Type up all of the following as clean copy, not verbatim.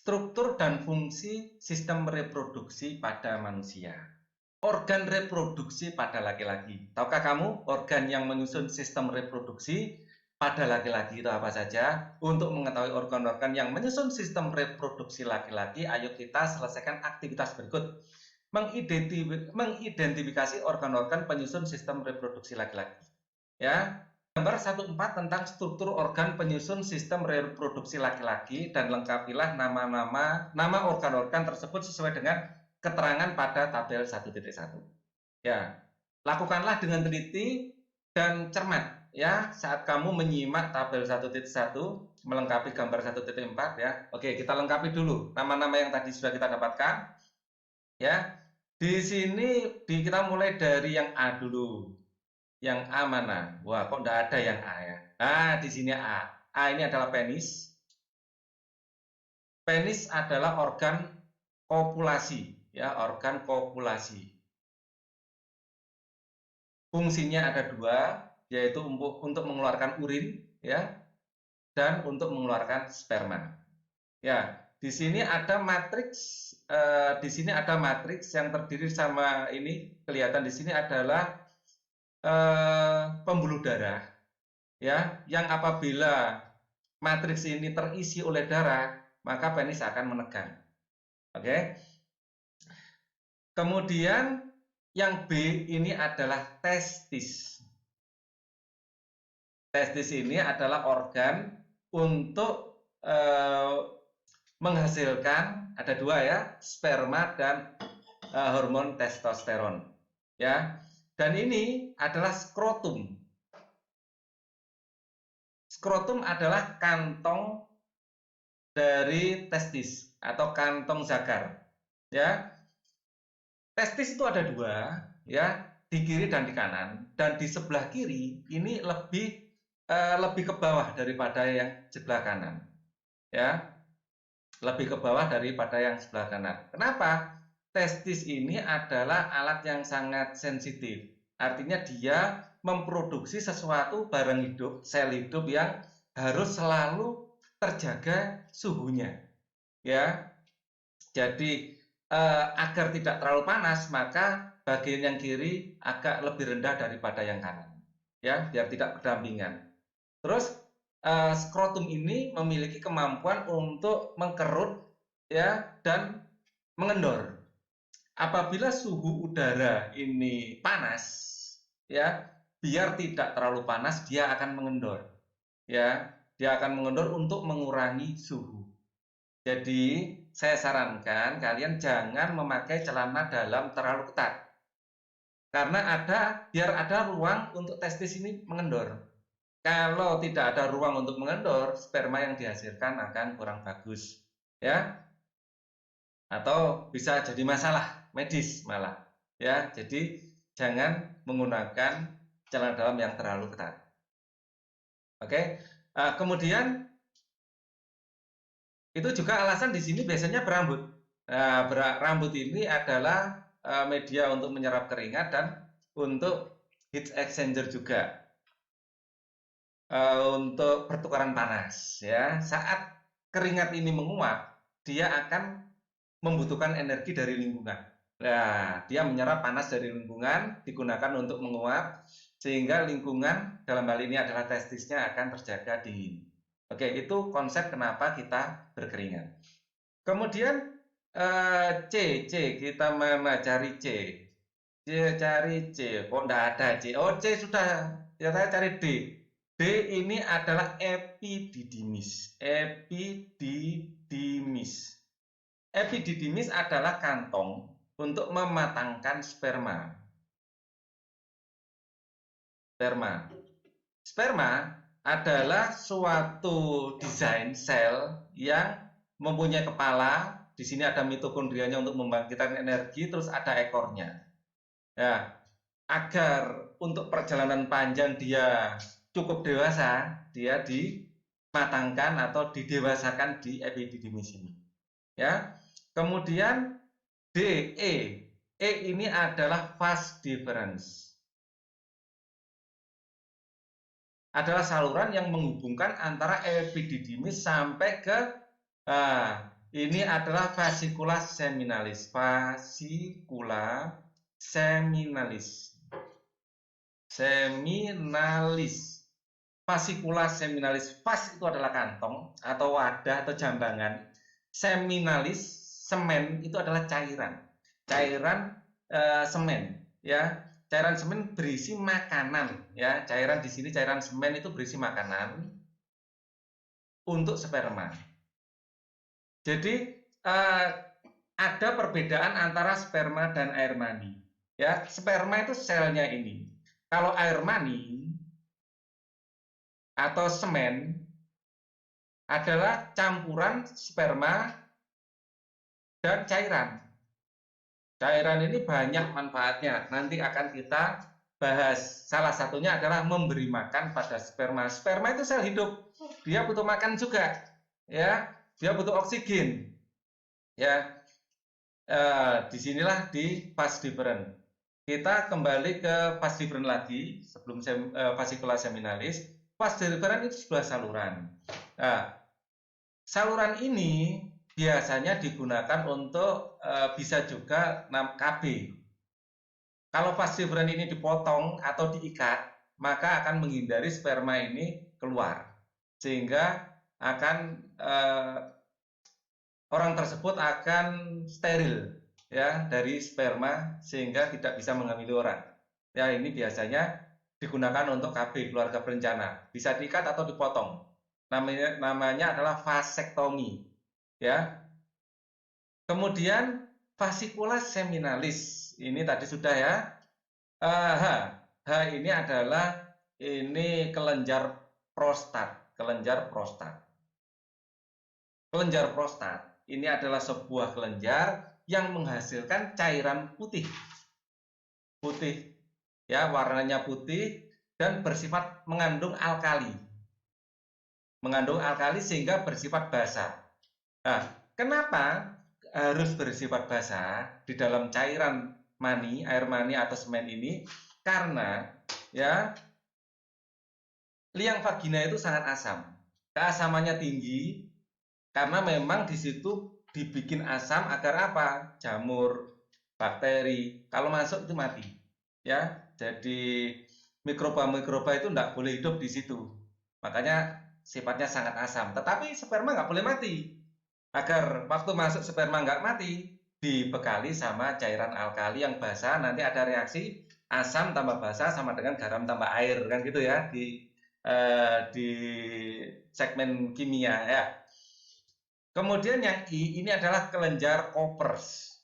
struktur dan fungsi sistem reproduksi pada manusia. Organ reproduksi pada laki-laki. Tahukah kamu organ yang menyusun sistem reproduksi pada laki-laki itu apa saja? Untuk mengetahui organ-organ yang menyusun sistem reproduksi laki-laki, ayo kita selesaikan aktivitas berikut. Mengidentifikasi organ-organ penyusun sistem reproduksi laki-laki. Ya, gambar 1.4 tentang struktur organ penyusun sistem reproduksi laki-laki dan lengkapilah nama organ-organ tersebut sesuai dengan keterangan pada tabel 1.1. Ya, lakukanlah dengan teliti dan cermat ya saat kamu menyimak tabel 1.1 melengkapi gambar 1.4 ya. Oke, kita lengkapi dulu nama-nama yang tadi sudah kita dapatkan. Ya. Di sini kita mulai dari yang A dulu. Yang A mana? Wah, kok enggak ada yang A ya? Nah, di sini A. A ini adalah penis. Penis adalah organ kopulasi ya, organ kopulasi. Fungsinya ada dua, yaitu untuk mengeluarkan urin ya, dan untuk mengeluarkan sperma. Ya, di sini ada matriks yang terdiri sama ini kelihatan di sini adalah pembuluh darah ya, yang apabila matriks ini terisi oleh darah, maka penis akan menegang. Oke. Kemudian yang B ini adalah testis. Testis ini adalah organ untuk menghasilkan, ada dua ya, sperma dan hormon testosteron. Ya. Dan ini adalah skrotum. Skrotum adalah kantong dari testis atau kantong zakar. Ya. Testis itu ada dua, ya, di kiri dan di kanan. Dan di sebelah kiri ini lebih ke bawah daripada yang sebelah kanan. Ya. Lebih ke bawah daripada yang sebelah kanan. Kenapa? Testis ini adalah alat yang sangat sensitif. Artinya dia memproduksi sesuatu barang hidup, sel hidup yang harus selalu terjaga suhunya. Ya. Jadi agar tidak terlalu panas, maka bagian yang kiri agak lebih rendah daripada yang kanan. Ya, biar tidak berdampingan. Terus skrotum ini memiliki kemampuan untuk mengkerut ya dan mengendor. Apabila suhu udara ini panas ya, biar tidak terlalu panas dia akan mengendor. Ya, dia akan mengendor untuk mengurangi suhu. Jadi, saya sarankan kalian jangan memakai celana dalam terlalu ketat. Karena biar ada ruang untuk testis ini mengendor. Kalau tidak ada ruang untuk mengendor, sperma yang dihasilkan akan kurang bagus, ya. Atau bisa jadi masalah medis malah, ya. Jadi jangan menggunakan celana dalam yang terlalu ketat. Oke. Kemudian itu juga alasan di sini biasanya berambut. Nah, rambut ini adalah media untuk menyerap keringat dan untuk heat exchanger juga. Untuk pertukaran panas ya. Saat keringat ini menguap, dia akan membutuhkan energi dari lingkungan. Nah, dia menyerap panas dari lingkungan, digunakan untuk menguap sehingga lingkungan dalam hal ini adalah testisnya akan terjaga dingin. Oke, itu konsep kenapa kita berkeringat. Kemudian C kita mana cari C. Cari C, kok enggak ada C? Oh, C sudah. Ya, saya cari D. D ini adalah epididymis. Epididymis. Epididymis adalah kantong untuk mematangkan sperma. Sperma adalah suatu desain sel yang mempunyai kepala. Di sini ada mitokondrianya untuk membangkitkan energi, terus ada ekornya. Ya, agar untuk perjalanan panjang dia cukup dewasa, dia dimatangkan atau didewasakan di epididymis ini. Ya. Kemudian DE. E ini adalah phase difference. Adalah saluran yang menghubungkan antara epididymis sampai ke Ini adalah fascicula seminalis. Fascicula seminalis. Seminalis. Fascicula seminalis. Fas itu adalah kantong atau wadah atau jambangan. Seminalis, semen itu adalah cairan. Cairan semen, ya. Cairan semen berisi makanan, ya. Cairan di sini cairan semen itu berisi makanan untuk sperma. Jadi ada perbedaan antara sperma dan air mani. Ya, sperma itu selnya ini. Kalau air mani atau semen adalah campuran sperma dan cairan. Cairan ini banyak manfaatnya. Nanti akan kita bahas. Salah satunya adalah memberi makan pada sperma. Sperma itu sel hidup. Dia butuh makan juga, ya. Dia butuh oksigen, ya. Disinilah di vas deferens. Kita kembali ke vas deferens lagi sebelum fascicula seminalis. Vas deferens itu sebuah saluran. Nah, saluran ini biasanya digunakan untuk bisa juga KB. Kalau vas deferens ini dipotong atau diikat, maka akan menghindari sperma ini keluar, sehingga akan orang tersebut akan steril, ya, dari sperma sehingga tidak bisa menghamili orang. Ya, ini biasanya digunakan untuk KB, keluarga berencana. Bisa diikat atau dipotong. Namanya adalah vasektomi, ya. Kemudian fascicula seminalis. Ini tadi sudah, ya. H ini adalah kelenjar prostat, kelenjar prostat. Kelenjar prostat ini adalah sebuah kelenjar yang menghasilkan cairan putih. Putih, ya, warnanya putih dan bersifat mengandung alkali. Mengandung alkali sehingga bersifat basah. Nah, kenapa harus bersifat basah di dalam cairan mani, air mani atau semen ini? Karena, ya, liang vagina itu sangat asam. Keasamannya tinggi karena memang di situ dibikin asam agar apa? Jamur, bakteri, kalau masuk itu mati. Ya, jadi mikroba-mikroba itu tidak boleh hidup di situ. Makanya sifatnya sangat asam. Tetapi sperma nggak boleh mati. Agar waktu masuk sperma nggak mati, dibekali sama cairan alkali yang basah. Nanti ada reaksi asam tambah basah sama dengan garam tambah air, kan gitu ya, di segmen kimia, ya. Kemudian yang I ini adalah kelenjar Koppers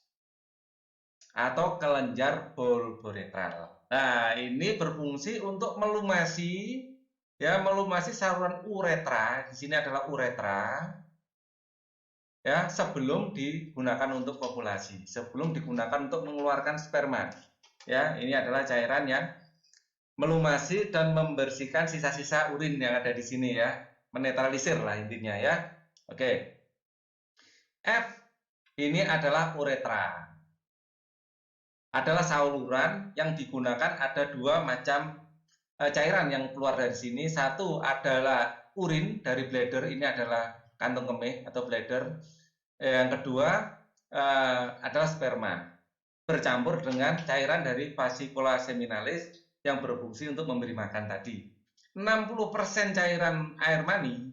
atau kelenjar bulboretral. Nah, ini berfungsi untuk melumasi, ya, melumasi saluran uretra. Di sini adalah uretra, ya, sebelum digunakan untuk kopulasi, sebelum digunakan untuk mengeluarkan sperma. Ya, ini adalah cairan yang melumasi dan membersihkan sisa-sisa urin yang ada di sini, ya, menetralisir lah intinya, ya. Oke. F ini adalah uretra. Adalah saluran yang digunakan, ada dua macam cairan yang keluar dari sini. Satu adalah urin dari bladder, ini adalah kantong kemih atau bladder. Yang kedua adalah sperma bercampur dengan cairan dari fascicula seminalis yang berfungsi untuk memberi makan tadi. 60% cairan air mani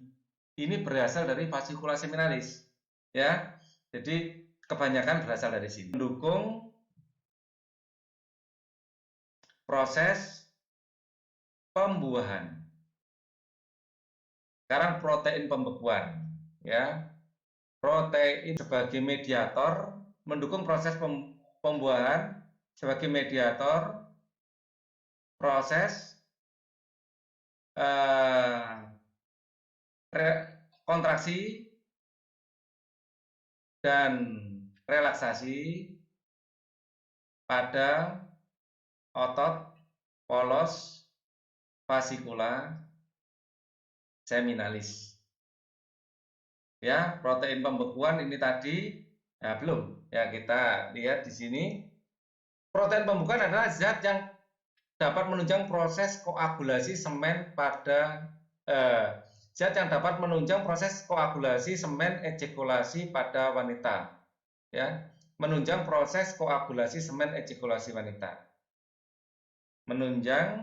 ini berasal dari fascicula seminalis. Ya, jadi kebanyakan berasal dari sini. Mendukung proses pembuahan. Sekarang protein pembekuan, ya. Protein sebagai mediator mendukung proses pembuahan sebagai mediator proses kontraksi dan relaksasi pada otot polos fascicula seminalis. Ya, protein pembekuan ini tadi, nah, belum, ya, kita lihat di sini. Protein pembekuan adalah zat yang dapat menunjang proses koagulasi semen pada Zat yang dapat menunjang proses koagulasi semen ejakulasi pada wanita. Ya, menunjang proses koagulasi semen ejakulasi wanita. Menunjang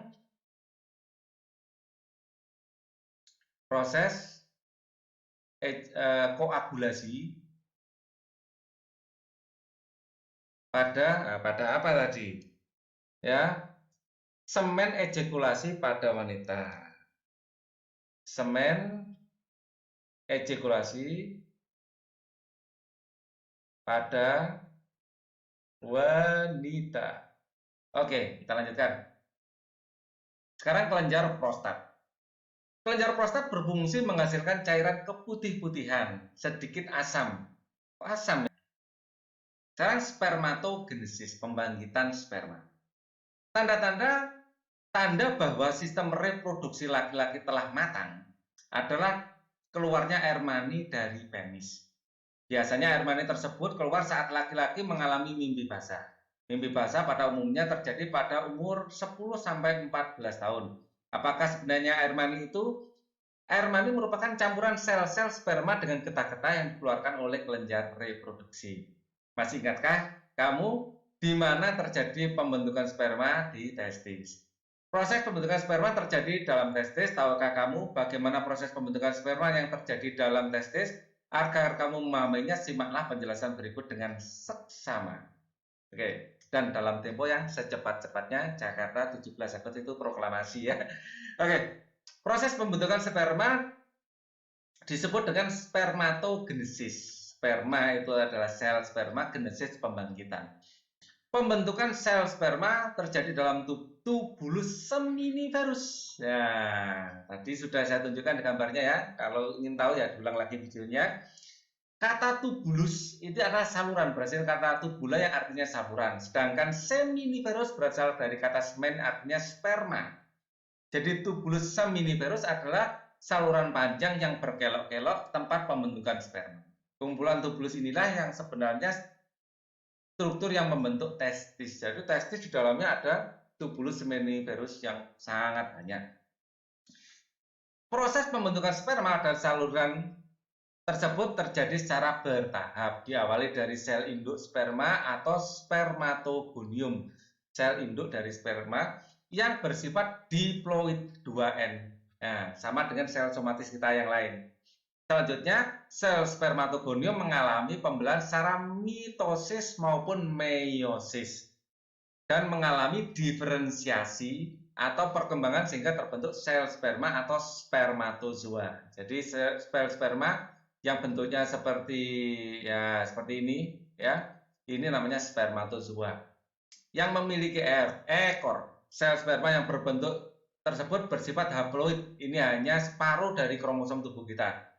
proses koagulasi pada apa tadi? Ya, semen ejakulasi pada wanita. Semen ejakulasi pada wanita. Oke, kita lanjutkan. Sekarang kelenjar prostat. Kelenjar prostat berfungsi menghasilkan cairan keputih-putihan, sedikit asam. Asam. Sekarang spermatogenesis, pembangkitan sperma. Tanda bahwa sistem reproduksi laki-laki telah matang adalah keluarnya air mani dari penis. Biasanya air mani tersebut keluar saat laki-laki mengalami mimpi basah. Mimpi basah pada umumnya terjadi pada umur 10-14 tahun. Apakah sebenarnya air mani itu? Air mani merupakan campuran sel-sel sperma dengan getah-getah yang dikeluarkan oleh kelenjar reproduksi. Masih ingatkah kamu di mana terjadi pembentukan sperma? Di testis. Proses pembentukan sperma terjadi dalam testis. Tahukah kamu bagaimana proses pembentukan sperma yang terjadi dalam testis? Agar kamu memahaminya, simaklah penjelasan berikut dengan seksama. Oke, dan dalam tempo yang secepat-cepatnya. Jakarta 17 Agustus itu proklamasi ya. Oke, proses pembentukan sperma disebut dengan spermatogenesis. Sperma itu adalah sel sperma, genesis pembangkitan. Pembentukan sel sperma terjadi dalam tubulus seminiferus. Ya, tadi sudah saya tunjukkan di gambarnya ya. Kalau ingin tahu ya diulang lagi videonya. Kata tubulus itu adalah saluran, berasal kata tubula yang artinya saluran. Sedangkan seminiferus berasal dari kata semen artinya sperma. Jadi tubulus seminiferus adalah saluran panjang yang berkelok-kelok tempat pembentukan sperma. Kumpulan tubulus inilah yang sebenarnya struktur yang membentuk testis. Jadi testis di dalamnya ada tubulus seminiferus yang sangat banyak. Proses pembentukan sperma dan saluran tersebut terjadi secara bertahap. Diawali dari sel induk sperma atau spermatogonium, sel induk dari sperma yang bersifat diploid 2N. Nah, sama dengan sel somatis kita yang lain. Selanjutnya, sel spermatogonium mengalami pembelahan secara mitosis maupun meiosis dan mengalami diferensiasi atau perkembangan sehingga terbentuk sel sperma atau spermatozoa. Jadi sel sperma yang bentuknya seperti ini ya. Ini namanya spermatozoa. Yang memiliki ekor. Sel sperma yang berbentuk tersebut bersifat haploid. Ini hanya separuh dari kromosom tubuh kita.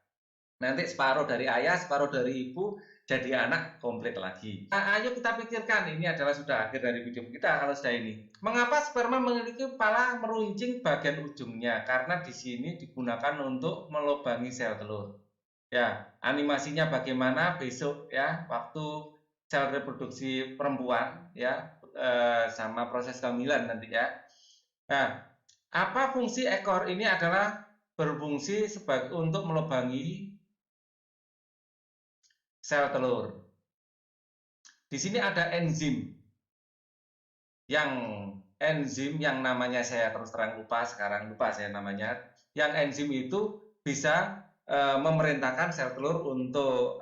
Nanti separuh dari ayah, separuh dari ibu, jadi anak komplit lagi. Nah, ayo kita pikirkan, ini adalah sudah akhir dari video kita kalau sudah ini. Mengapa sperma memiliki kepala meruncing bagian ujungnya? Karena di sini digunakan untuk melubangi sel telur. Ya, animasinya bagaimana besok ya, waktu sel reproduksi perempuan ya, sama proses kehamilan nanti ya. Nah, apa fungsi ekor ini? Adalah berfungsi sebagai untuk melubangi sel telur. Di sini ada enzim yang namanya saya terus terang lupa saya namanya. Yang enzim itu bisa memerintahkan sel telur untuk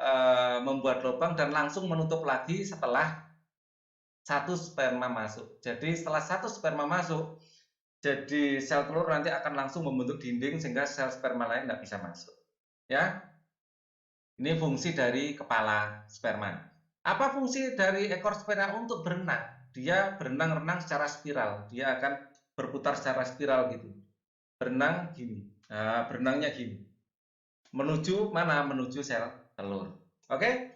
membuat lubang dan langsung menutup lagi setelah satu sperma masuk. Jadi setelah satu sperma masuk, jadi sel telur nanti akan langsung membentuk dinding sehingga sel sperma lain tidak bisa masuk. Ya. Ini fungsi dari kepala sperma. Apa fungsi dari ekor sperma? Untuk berenang. Dia berenang-renang secara spiral. Dia akan berputar secara spiral gitu. Berenang gini. Nah, berenangnya gini. Menuju mana? Menuju sel telur. Oke?